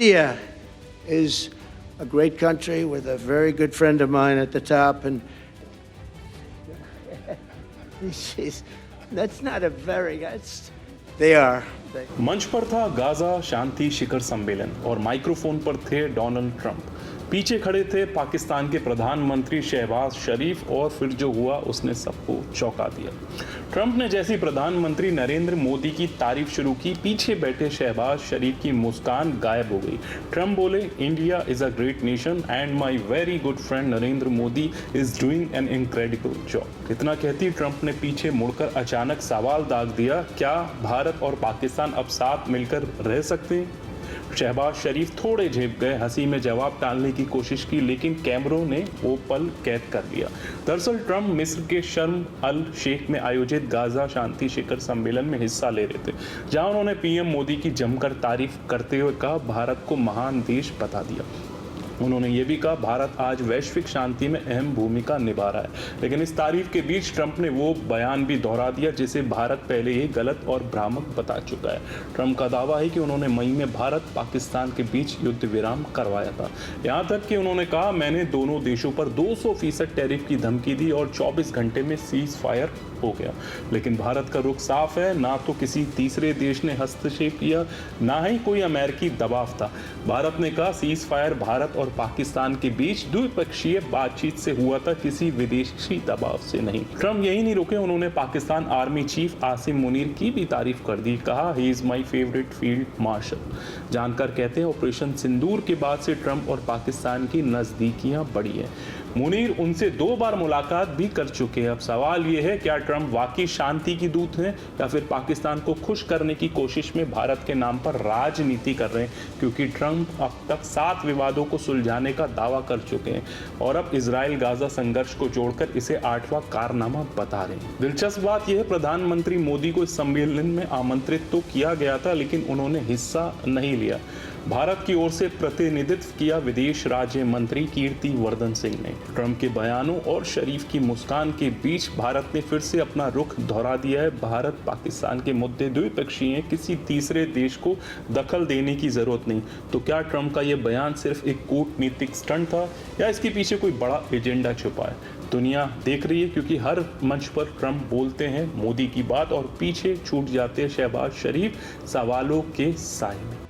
India is a great country with a very good friend of mine at the top, and that's not a very. They are. मंच पर था Gaza शांति शिखर सम्मेलन और microphone पर थे Donald Trump. पीछे खड़े थे पाकिस्तान के प्रधानमंत्री शहबाज शरीफ और फिर जो हुआ उसने सबको चौंका दिया। ट्रंप ने जैसी प्रधानमंत्री नरेंद्र मोदी की तारीफ शुरू की, पीछे बैठे शहबाज शरीफ की मुस्कान गायब हो गई। ट्रंप बोले, India is a great nation and my very good friend Narendra Modi is doing an incredible job. इतना कहती ट्रंप ने पीछे मुड़कर अचानक सवाल दाग दिया, क्या भारत और पाकिस्तान अब साथ मिलकर रह सकते हैं? शहबाज शरीफ थोड़े झेप गए, हंसी में जवाब टालने की कोशिश की, लेकिन कैमरों ने वो पल कैद कर लिया। दरअसल ट्रंप मिस्र के शर्म अल शेख में आयोजित गाजा शांति शिखर सम्मेलन में हिस्सा ले रहे थे, जहां उन्होंने पीएम मोदी की जमकर तारीफ करते हुए कहा, भारत को महान देश बता दिया। उन्होंने ये भी कहा, भारत आज वैश्विक शांति में अहम भूमिका निभा रहा है। लेकिन इस तारीफ के बीच ट्रंप ने वो बयान भी दोहरा दिया जिसे भारत पहले ही गलत और भ्रामक बता चुका है। ट्रंप का दावा है कि उन्होंने मई में भारत पाकिस्तान के बीच युद्ध विराम करवाया था। यहाँ तक कि उन्होंने कहा, मैंने दोनों देशों पर 200% टैरिफ की धमकी दी और 24 घंटे में सीज फायर हो गया। लेकिन भारत का रुख साफ है, ना तो किसी तीसरे देश ने हस्तक्षेप किया, ना ही कोई अमेरिकी दबाव था। भारत ने कहा, सीज फायर भारत और पाकिस्तान के बीच द्विपक्षीय बातचीत से हुआ था, किसी विदेशी दबाव से नहीं। ट्रंप यही नहीं रुके, उन्होंने पाकिस्तान आर्मी चीफ आसिम मुनीर की भी तारीफ कर दी। कहा, he is my favourite field marshal. जानकार कहते हैं, ऑपरेशन सिंदूर के बाद से ट्रंप और पाकिस्तान की नजदीकियां बढ़ी है। मुनीर उनसे 2 बार मुलाकात भी कर चुके हैं। अब सवाल यह है, क्या ट्रंप वाकई शांति की दूत हैं या फिर पाकिस्तान को खुश करने की कोशिश में भारत के नाम पर राजनीति कर रहे हैं? क्योंकि ट्रंप अब तक 7 विवादों को सुलझाने का दावा कर चुके हैं और अब इजराइल गाजा संघर्ष को जोड़कर इसे 8वां कारनामा बता रहे हैं। दिलचस्प बात यह है, प्रधानमंत्री मोदी को इस सम्मेलन में आमंत्रित तो किया गया था, लेकिन उन्होंने हिस्सा नहीं लिया। भारत की ओर से प्रतिनिधित्व किया विदेश राज्य मंत्री कीर्ति वर्धन सिंह ने। ट्रंप के बयानों और शरीफ की मुस्कान के बीच भारत ने फिर से अपना रुख दोहरा दिया है। भारत पाकिस्तान के मुद्दे द्विपक्षीय हैं, किसी तीसरे देश को दखल देने की जरूरत नहीं। तो क्या ट्रंप का यह बयान सिर्फ एक कूटनीतिक स्टंट था या इसके पीछे कोई बड़ा एजेंडा छुपा है? दुनिया देख रही है, क्योंकि हर मंच पर ट्रंप बोलते हैं मोदी की बात और पीछे छूट जाते हैं शहबाज शरीफ सवालों के साए में।